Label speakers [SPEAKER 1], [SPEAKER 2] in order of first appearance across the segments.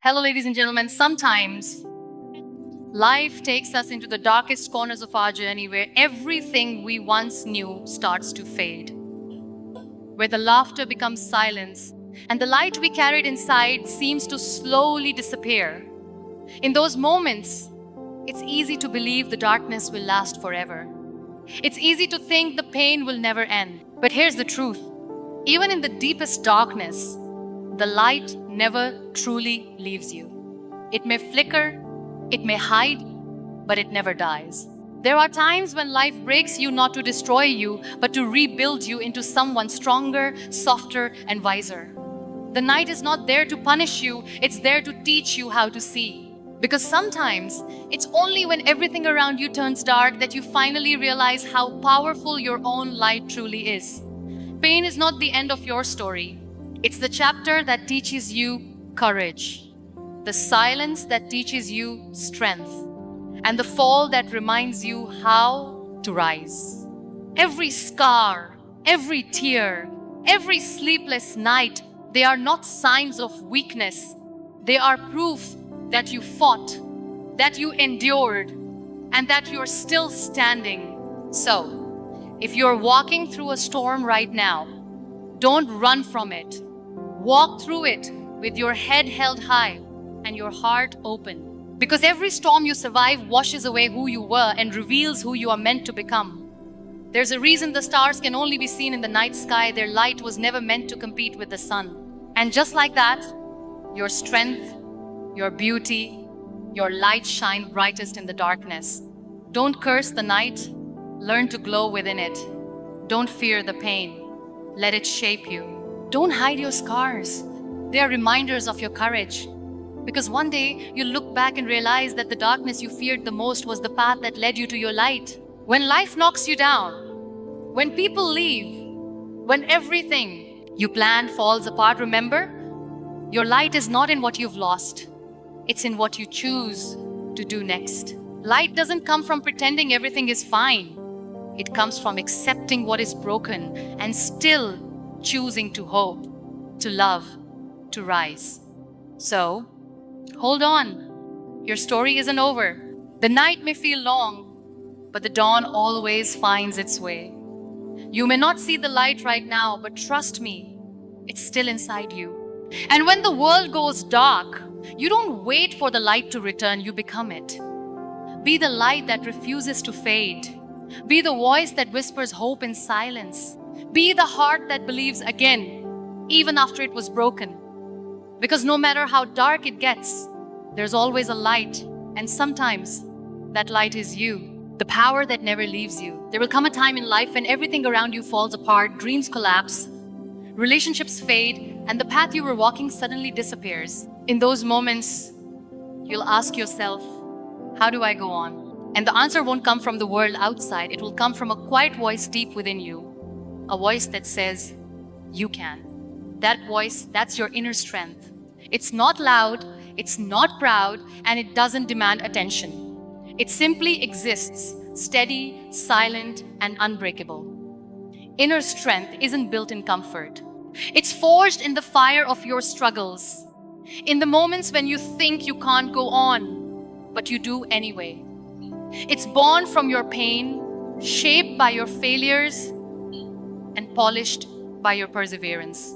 [SPEAKER 1] Hello, ladies and gentlemen. Sometimes life takes us into the darkest corners of our journey where everything we once knew starts to fade, where the laughter becomes silence and the light we carried inside seems to slowly disappear. In those moments, it's easy to believe the darkness will last forever. It's easy to think the pain will never end. But here's the truth. Even in the deepest darkness, the light never truly leaves you. It may flicker, it may hide, but it never dies. There are times when life breaks you not to destroy you, but to rebuild you into someone stronger, softer, and wiser. The night is not there to punish you, it's there to teach you how to see. Because sometimes it's only when everything around you turns dark that you finally realize how powerful your own light truly is. Pain is not the end of your story. It's the chapter that teaches you courage, the silence that teaches you strength, and the fall that reminds you how to rise. Every scar, every tear, every sleepless night, they are not signs of weakness. They are proof that you fought, that you endured, and that you're still standing. So, if you're walking through a storm right now, don't run from it. Walk through it with your head held high and your heart open. Because every storm you survive washes away who you were and reveals who you are meant to become. There's a reason the stars can only be seen in the night sky. Their light was never meant to compete with the sun. And just like that, your strength, your beauty, your light shine brightest in the darkness. Don't curse the night. Learn to glow within it. Don't fear the pain. Let it shape you. Don't hide your scars. They are reminders of your courage. Because one day you'll look back and realize that the darkness you feared the most was the path that led you to your light. When life knocks you down, when people leave, when everything you planned falls apart, remember, your light is not in what you've lost. It's in what you choose to do next. Light doesn't come from pretending everything is fine. It comes from accepting what is broken and still choosing to hope, to love, to rise. So, hold on. Your story isn't over. The night may feel long, but the dawn always finds its way. You may not see the light right now, but trust me, it's still inside you. And when the world goes dark, you don't wait for the light to return, you become it. Be the light that refuses to fade. Be the voice that whispers hope in silence. Be the heart that believes again, even after it was broken. Because no matter how dark it gets, there's always a light, and sometimes that light is you, the power that never leaves you. There will come a time in life when everything around you falls apart, dreams collapse, relationships fade, and the path you were walking suddenly disappears. In those moments, you'll ask yourself, how do I go on? And the answer won't come from the world outside. It will come from a quiet voice deep within you. A voice that says, you can. That voice, that's your inner strength. It's not loud, it's not proud, and it doesn't demand attention. It simply exists, steady, silent, and unbreakable. Inner strength isn't built in comfort. It's forged in the fire of your struggles. In the moments when you think you can't go on, but you do anyway. It's born from your pain, shaped by your failures, and polished by your perseverance.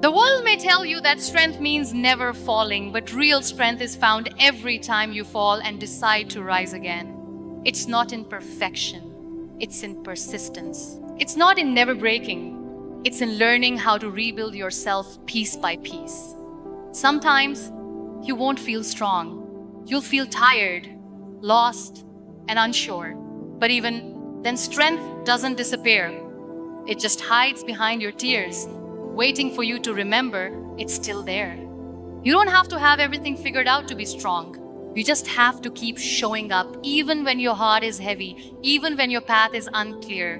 [SPEAKER 1] The world may tell you that strength means never falling, but real strength is found every time you fall and decide to rise again. It's not in perfection, it's in persistence. It's not in never breaking, it's in learning how to rebuild yourself piece by piece. Sometimes you won't feel strong. You'll feel tired, lost, and unsure. But even then, strength doesn't disappear. It just hides behind your tears, waiting for you to remember it's still there. You don't have to have everything figured out to be strong. You just have to keep showing up, even when your heart is heavy, even when your path is unclear.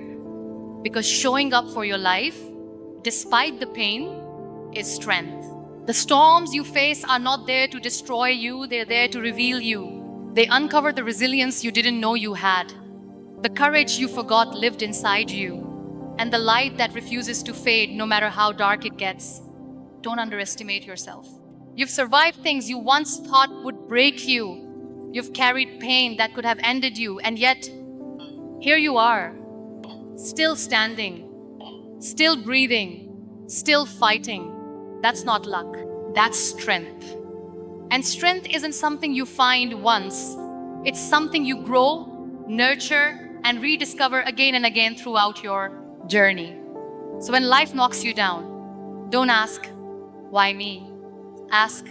[SPEAKER 1] Because showing up for your life, despite the pain, is strength. The storms you face are not there to destroy you, they're there to reveal you. They uncover the resilience you didn't know you had, the courage you forgot lived inside you, and the light that refuses to fade no matter how dark it gets. Don't underestimate yourself. You've survived things you once thought would break you. You've carried pain that could have ended you, and yet here you are, still standing, still breathing, still fighting. That's not luck, that's strength. And strength isn't something you find once. It's something you grow, nurture, and rediscover again and again throughout your journey. So when life knocks you down, don't ask, why me? Ask,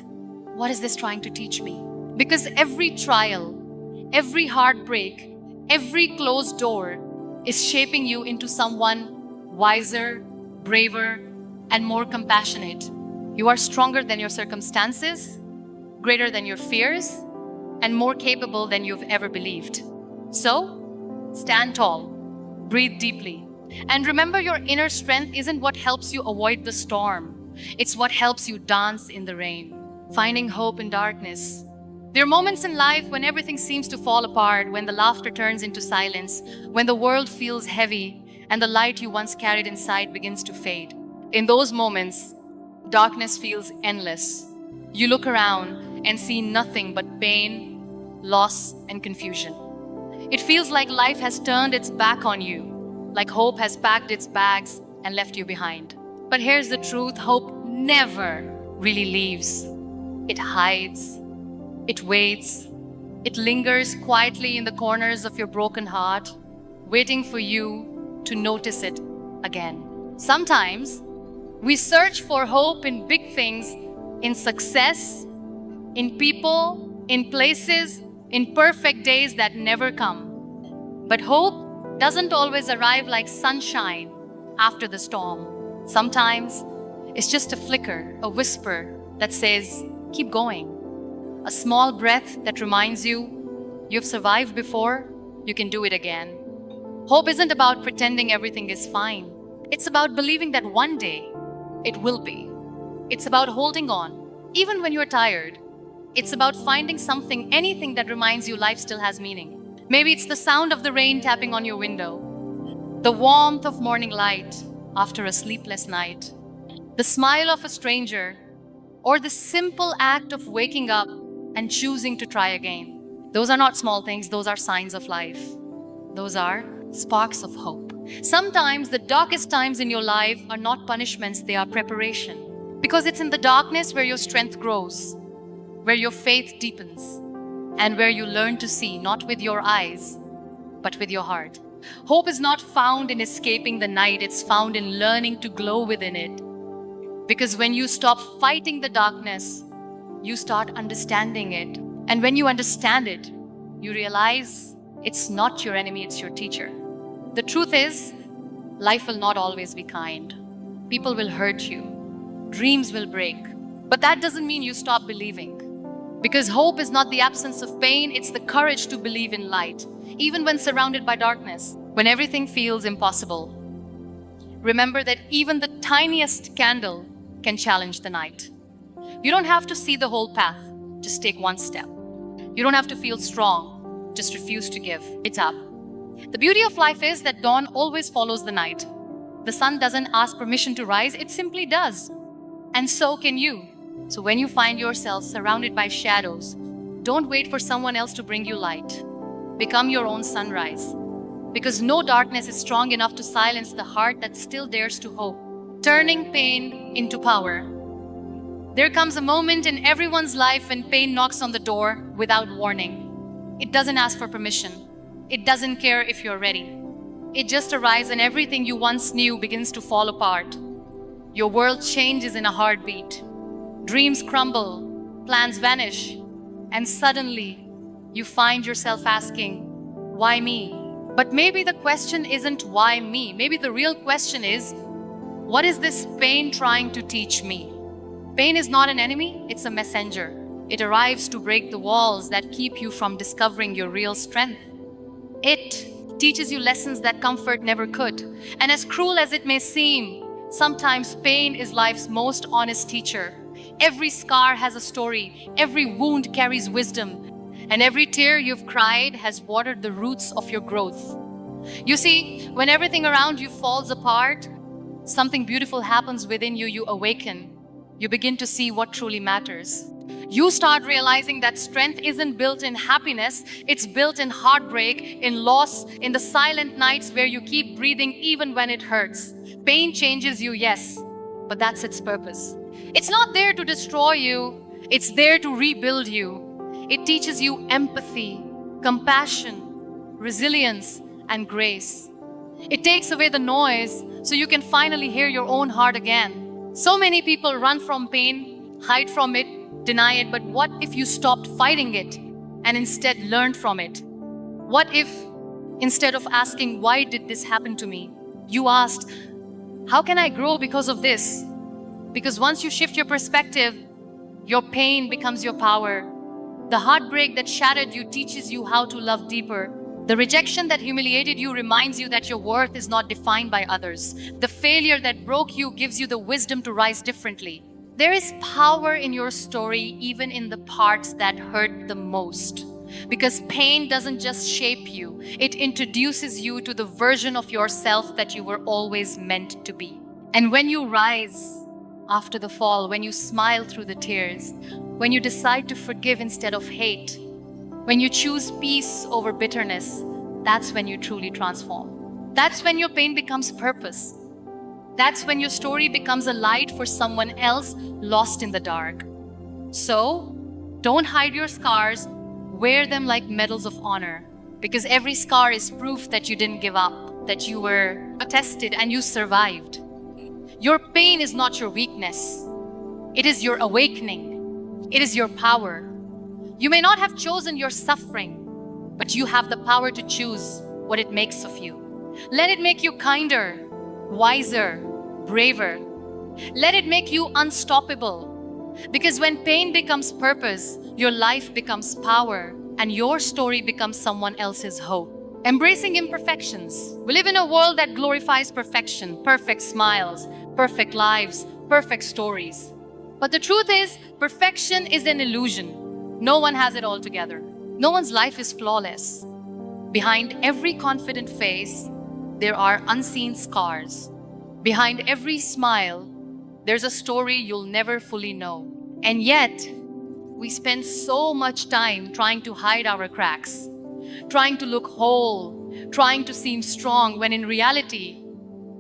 [SPEAKER 1] what is this trying to teach me? Because every trial, every heartbreak, every closed door is shaping you into someone wiser, braver, and more compassionate. You are stronger than your circumstances, greater than your fears, and more capable than you've ever believed. So, stand tall, breathe deeply, and remember your inner strength isn't what helps you avoid the storm. It's what helps you dance in the rain, finding hope in darkness. There are moments in life when everything seems to fall apart, when the laughter turns into silence, when the world feels heavy, and the light you once carried inside begins to fade. In those moments, darkness feels endless. You look around and see nothing but pain, loss, and confusion. It feels like life has turned its back on you, like hope has packed its bags and left you behind. But here's the truth, hope never really leaves. It hides, it waits, it lingers quietly in the corners of your broken heart, waiting for you to notice it again. Sometimes we search for hope in big things, in success, in people, in places, in perfect days that never come. But hope doesn't always arrive like sunshine after the storm. Sometimes it's just a flicker, a whisper that says, keep going. A small breath that reminds you, you've survived before, you can do it again. Hope isn't about pretending everything is fine. It's about believing that one day it will be. It's about holding on, even when you're tired. It's about finding something, anything that reminds you life still has meaning. Maybe it's the sound of the rain tapping on your window, the warmth of morning light after a sleepless night, the smile of a stranger, or the simple act of waking up and choosing to try again. Those are not small things, those are signs of life. Those are sparks of hope. Sometimes the darkest times in your life are not punishments, they are preparation. Because it's in the darkness where your strength grows, where your faith deepens, and where you learn to see not with your eyes, but with your heart. Hope is not found in escaping the night, it's found in learning to glow within it. Because when you stop fighting the darkness, you start understanding it. And when you understand it, you realize it's not your enemy, it's your teacher. The truth is, life will not always be kind. People will hurt you. Dreams will break. But that doesn't mean you stop believing. Because hope is not the absence of pain, it's the courage to believe in light, even when surrounded by darkness, when everything feels impossible. Remember that even the tiniest candle can challenge the night. You don't have to see the whole path, just take one step. You don't have to feel strong, just refuse to give it up. The beauty of life is that dawn always follows the night. The sun doesn't ask permission to rise, it simply does. And so can you. So when you find yourself surrounded by shadows, don't wait for someone else to bring you light. Become your own sunrise. Because no darkness is strong enough to silence the heart that still dares to hope. Turning pain into power. There comes a moment in everyone's life when pain knocks on the door without warning. It doesn't ask for permission. It doesn't care if you're ready. It just arrives and everything you once knew begins to fall apart. Your world changes in a heartbeat. Dreams crumble, plans vanish, and suddenly you find yourself asking, why me? But maybe the question isn't why me? Maybe the real question is, what is this pain trying to teach me? Pain is not an enemy, it's a messenger. It arrives to break the walls that keep you from discovering your real strength. It teaches you lessons that comfort never could. And as cruel as it may seem, sometimes pain is life's most honest teacher. Every scar has a story, every wound carries wisdom, and every tear you've cried has watered the roots of your growth. You see, when everything around you falls apart, something beautiful happens within you, you awaken. you begin to see what truly matters. You start realizing that strength isn't built in happiness, it's built in heartbreak, in loss, in the silent nights where you keep breathing even when it hurts. Pain changes you, yes, but that's its purpose. It's not there to destroy you, it's there to rebuild you. It teaches you empathy, compassion, resilience, and grace. It takes away the noise so you can finally hear your own heart again. So many people run from pain, hide from it, deny it, but what if you stopped fighting it and instead learned from it? What if, instead of asking, why did this happen to me, you asked, how can I grow because of this? Because once you shift your perspective, your pain becomes your power. The heartbreak that shattered you teaches you how to love deeper. The rejection that humiliated you reminds you that your worth is not defined by others. The failure that broke you gives you the wisdom to rise differently. There is power in your story, even in the parts that hurt the most. Because pain doesn't just shape you, it introduces you to the version of yourself that you were always meant to be. And when you rise after the fall, when you smile through the tears, when you decide to forgive instead of hate, when you choose peace over bitterness, that's when you truly transform. That's when your pain becomes purpose. That's when your story becomes a light for someone else lost in the dark. So, don't hide your scars, wear them like medals of honor, because every scar is proof that you didn't give up, that you were tested and you survived. Your pain is not your weakness. It is your awakening. It is your power. You may not have chosen your suffering, but you have the power to choose what it makes of you. Let it make you kinder, wiser, braver. Let it make you unstoppable. Because when pain becomes purpose, your life becomes power, and your story becomes someone else's hope. Embracing imperfections. We live in a world that glorifies perfection, perfect smiles, perfect lives, perfect stories. But the truth is, perfection is an illusion. No one has it all together. No one's life is flawless. Behind every confident face, there are unseen scars. Behind every smile, there's a story you'll never fully know. And yet, we spend so much time trying to hide our cracks, trying to look whole, trying to seem strong, when in reality,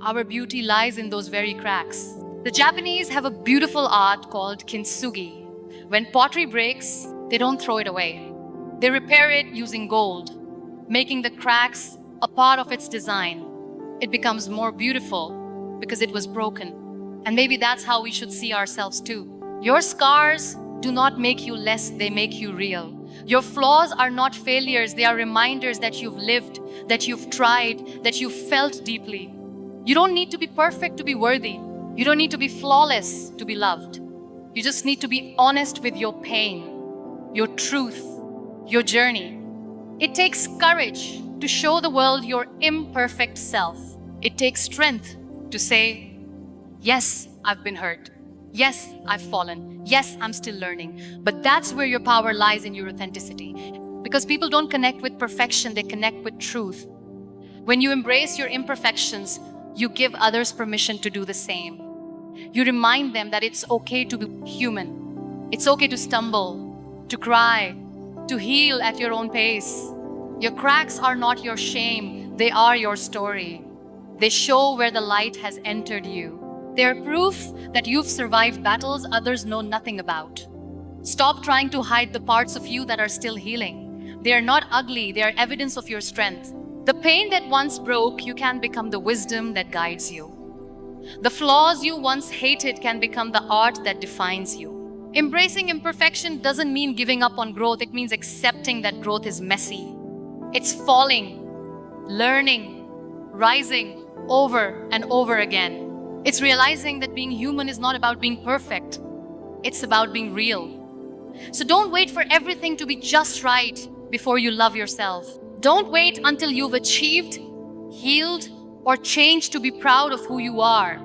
[SPEAKER 1] our beauty lies in those very cracks. The Japanese have a beautiful art called kintsugi. When pottery breaks, they don't throw it away. They repair it using gold, making the cracks a part of its design. It becomes more beautiful because it was broken. And maybe that's how we should see ourselves too. Your scars do not make you less, they make you real. Your flaws are not failures, they are reminders that you've lived, that you've tried, that you've felt deeply. You don't need to be perfect to be worthy. You don't need to be flawless to be loved. You just need to be honest with your pain, your truth, your journey. It takes courage to show the world your imperfect self. It takes strength to say, yes, I've been hurt. Yes, I've fallen. Yes, I'm still learning. But that's where your power lies, in your authenticity. Because people don't connect with perfection, they connect with truth. When you embrace your imperfections, you give others permission to do the same. You remind them that it's okay to be human. It's okay to stumble, to cry, to heal at your own pace. Your cracks are not your shame, they are your story. They show where the light has entered you. They are proof that you've survived battles others know nothing about. Stop trying to hide the parts of you that are still healing. They are not ugly, they are evidence of your strength. The pain that once broke you can become the wisdom that guides you. The flaws you once hated can become the art that defines you. Embracing imperfection doesn't mean giving up on growth, it means accepting that growth is messy. It's falling, learning, rising over and over again. It's realizing that being human is not about being perfect. It's about being real. So don't wait for everything to be just right before you love yourself. Don't wait until you've achieved, healed, or changed to be proud of who you are.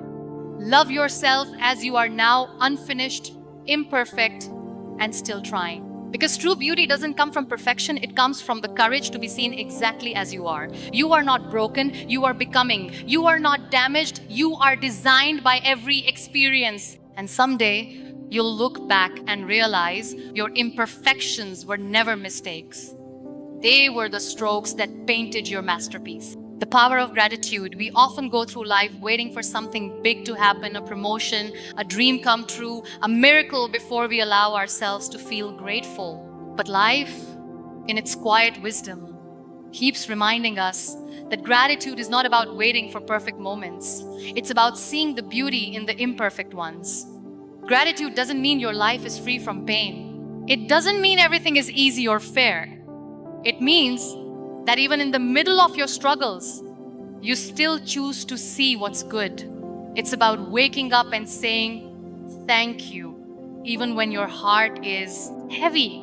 [SPEAKER 1] Love yourself as you are now, unfinished, imperfect, and still trying. Because true beauty doesn't come from perfection, it comes from the courage to be seen exactly as you are. You are not broken, you are becoming. You are not damaged, you are designed by every experience. And someday, you'll look back and realize your imperfections were never mistakes. They were the strokes that painted your masterpiece. The power of gratitude. We often go through life waiting for something big to happen, a promotion, a dream come true, a miracle before we allow ourselves to feel grateful. But life, in its quiet wisdom, keeps reminding us that gratitude is not about waiting for perfect moments. It's about seeing the beauty in the imperfect ones. Gratitude doesn't mean your life is free from pain. It doesn't mean everything is easy or fair. It means that even in the middle of your struggles, you still choose to see what's good. It's about waking up and saying, thank you, even when your heart is heavy.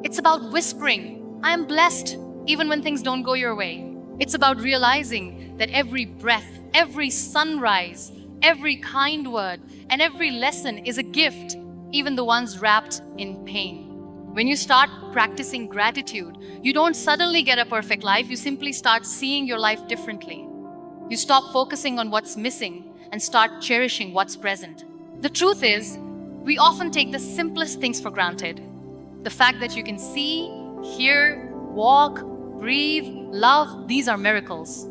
[SPEAKER 1] It's about whispering, I am blessed, even when things don't go your way. It's about realizing that every breath, every sunrise, every kind word, and every lesson is a gift, even the ones wrapped in pain. When you start practicing gratitude, you don't suddenly get a perfect life, you simply start seeing your life differently. You stop focusing on what's missing and start cherishing what's present. The truth is, we often take the simplest things for granted. The fact that you can see, hear, walk, breathe, love, these are miracles,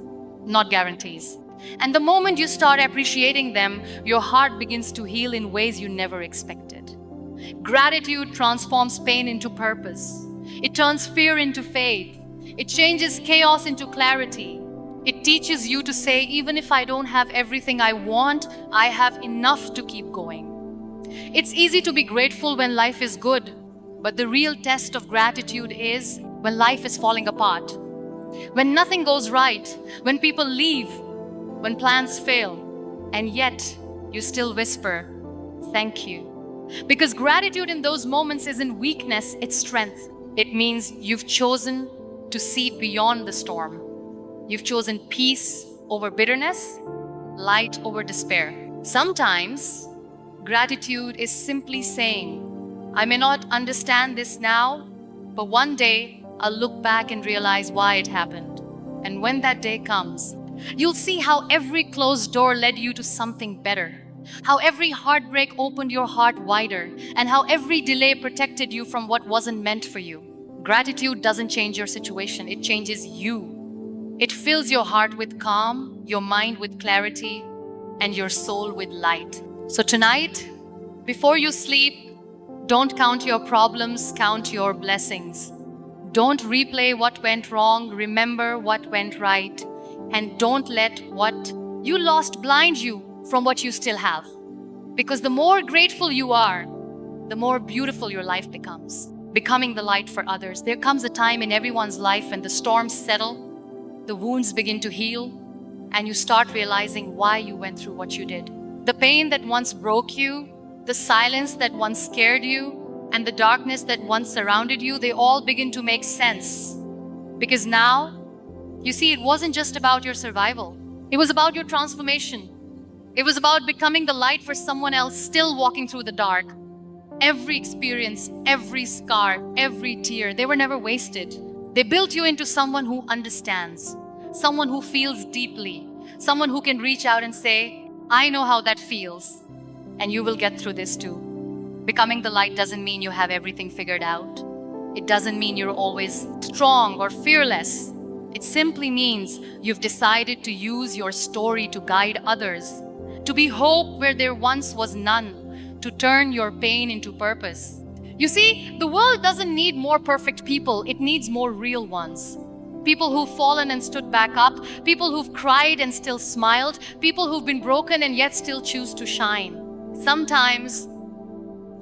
[SPEAKER 1] not guarantees. And the moment you start appreciating them, your heart begins to heal in ways you never expected. Gratitude transforms pain into purpose. It turns fear into faith. It changes chaos into clarity. It teaches you to say, even if I don't have everything I want, I have enough to keep going. It's easy to be grateful when life is good, but the real test of gratitude is when life is falling apart. When nothing goes right, when people leave, when plans fail, and yet you still whisper, thank you. Because gratitude in those moments isn't weakness, it's strength. It means you've chosen to see beyond the storm. You've chosen peace over bitterness, light over despair. Sometimes, gratitude is simply saying, I may not understand this now, but one day I'll look back and realize why it happened. And when that day comes, you'll see how every closed door led you to something better, how every heartbreak opened your heart wider, and how every delay protected you from what wasn't meant for you. Gratitude doesn't change your situation, it changes you. It fills your heart with calm, your mind with clarity, and your soul with light. So tonight, before you sleep, don't count your problems, count your blessings. Don't replay what went wrong, remember what went right. And don't let what you lost blind you from what you still have. Because the more grateful you are, the more beautiful your life becomes. Becoming the light for others. There comes a time in everyone's life when the storms settle, the wounds begin to heal, and you start realizing why you went through what you did. The pain that once broke you, the silence that once scared you, and the darkness that once surrounded you, they all begin to make sense. Because now, you see, it wasn't just about your survival. It was about your transformation. It was about becoming the light for someone else still walking through the dark. Every experience, every scar, every tear, they were never wasted. They built you into someone who understands, someone who feels deeply, someone who can reach out and say, I know how that feels, and you will get through this too. Becoming the light doesn't mean you have everything figured out. It doesn't mean you're always strong or fearless. It simply means you've decided to use your story to guide others, to be hope where there once was none, to turn your pain into purpose. You see, the world doesn't need more perfect people, it needs more real ones. People who've fallen and stood back up, people who've cried and still smiled, people who've been broken and yet still choose to shine. Sometimes,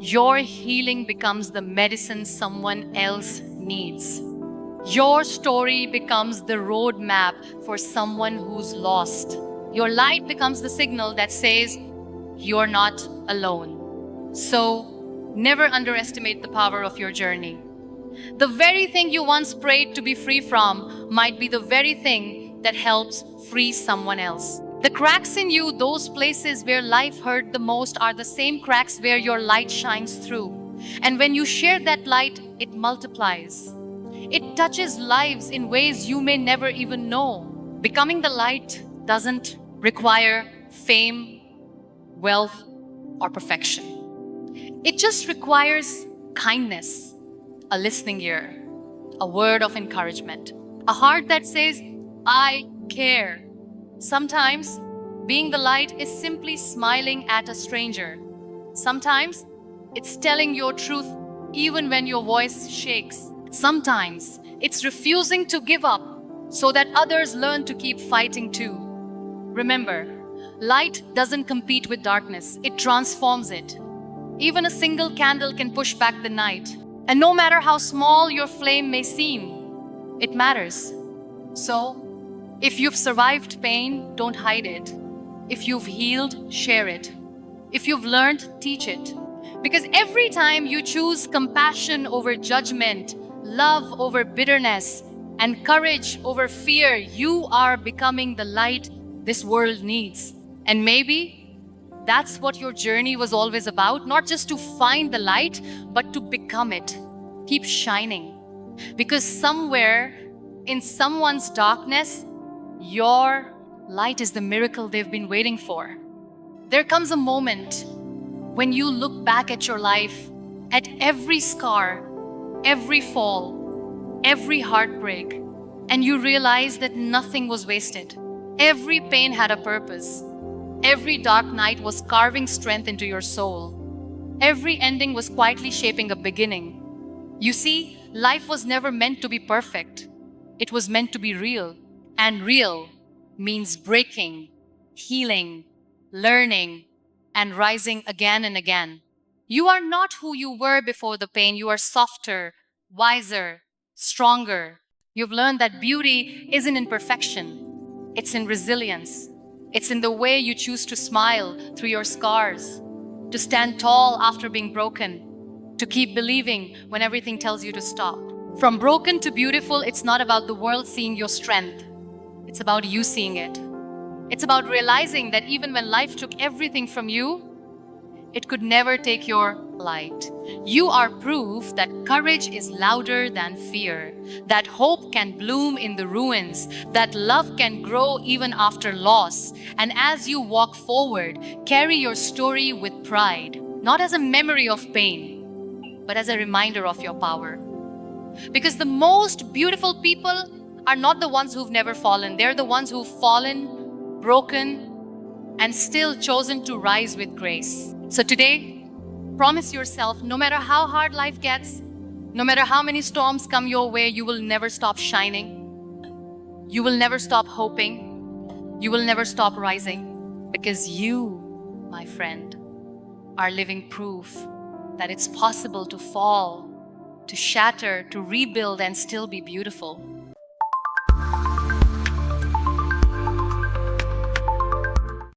[SPEAKER 1] your healing becomes the medicine someone else needs. Your story becomes the roadmap for someone who's lost. Your light becomes the signal that says, you're not alone. So, never underestimate the power of your journey. The very thing you once prayed to be free from might be the very thing that helps free someone else. The cracks in you, those places where life hurt the most, are the same cracks where your light shines through. And when you share that light, it multiplies. It touches lives in ways you may never even know. Becoming the light doesn't require fame, wealth, or perfection. It just requires kindness, a listening ear, a word of encouragement, a heart that says, I care. Sometimes being the light is simply smiling at a stranger. Sometimes it's telling your truth even when your voice shakes. Sometimes it's refusing to give up so that others learn to keep fighting too. Remember, light doesn't compete with darkness, it transforms it. Even a single candle can push back the night. And no matter how small your flame may seem, it matters. So, if you've survived pain, don't hide it. If you've healed, share it. If you've learned, teach it. Because every time you choose compassion over judgment, love over bitterness, and courage over fear, you are becoming the light this world needs. And maybe that's what your journey was always about, not just to find the light, but to become it. Keep shining. Because somewhere in someone's darkness, your light is the miracle they've been waiting for. There comes a moment when you look back at your life, at every scar, every fall, every heartbreak, and you realize that nothing was wasted. Every pain had a purpose. Every dark night was carving strength into your soul. Every ending was quietly shaping a beginning. You see, life was never meant to be perfect. It was meant to be real. And real means breaking, healing, learning, and rising again and again. You are not who you were before the pain. You are softer, wiser, stronger. You've learned that beauty isn't in perfection, it's in resilience. It's in the way you choose to smile through your scars, to stand tall after being broken, to keep believing when everything tells you to stop. From broken to beautiful, it's not about the world seeing your strength. It's about you seeing it. It's about realizing that even when life took everything from you, it could never take your light. You are proof that courage is louder than fear, that hope can bloom in the ruins, that love can grow even after loss. And as you walk forward, carry your story with pride, not as a memory of pain, but as a reminder of your power. Because the most beautiful people are not the ones who've never fallen. They're the ones who've fallen, broken, and still chosen to rise with grace. So today, promise yourself, no matter how hard life gets, no matter how many storms come your way, you will never stop shining. You will never stop hoping. You will never stop rising. Because you, my friend, are living proof that it's possible to fall, to shatter, to rebuild, and still be beautiful.